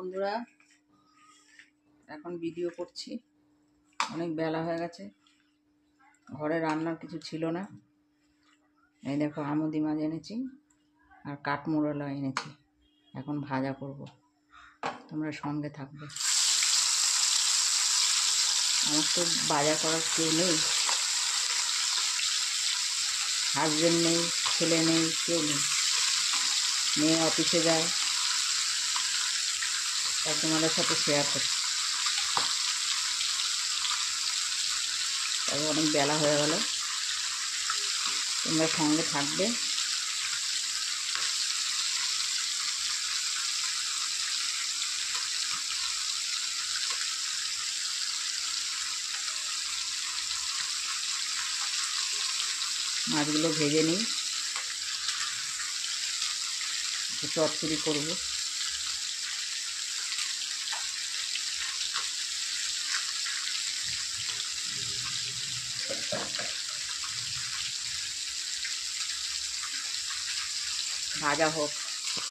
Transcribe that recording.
বন্ধুরা, এখন ভিডিও করছি। অনেক বেলা হয়ে গেছে, ঘরে রান্নার কিছু ছিল না। এই দেখো আমুদি মাছ এনেছি আর কাঠমোড়লা এনেছি, এখন ভাজা করব। তোমরা সঙ্গে থাকবে। আমার তো বাজার করার কেউ নেই, হাজবেন্ড নেই, ছেলে নেই, কেউ নেই। মেয়ে অফিসে যায়, তাই তোমাদের সাথে শেয়ার করছি। তবে অনেক বেলা হয়ে গেল, তোমরা সঙ্গে থাকবে। মাছগুলো ভেজে নিই, চচ্চড়ি করব। ভাজা হোক।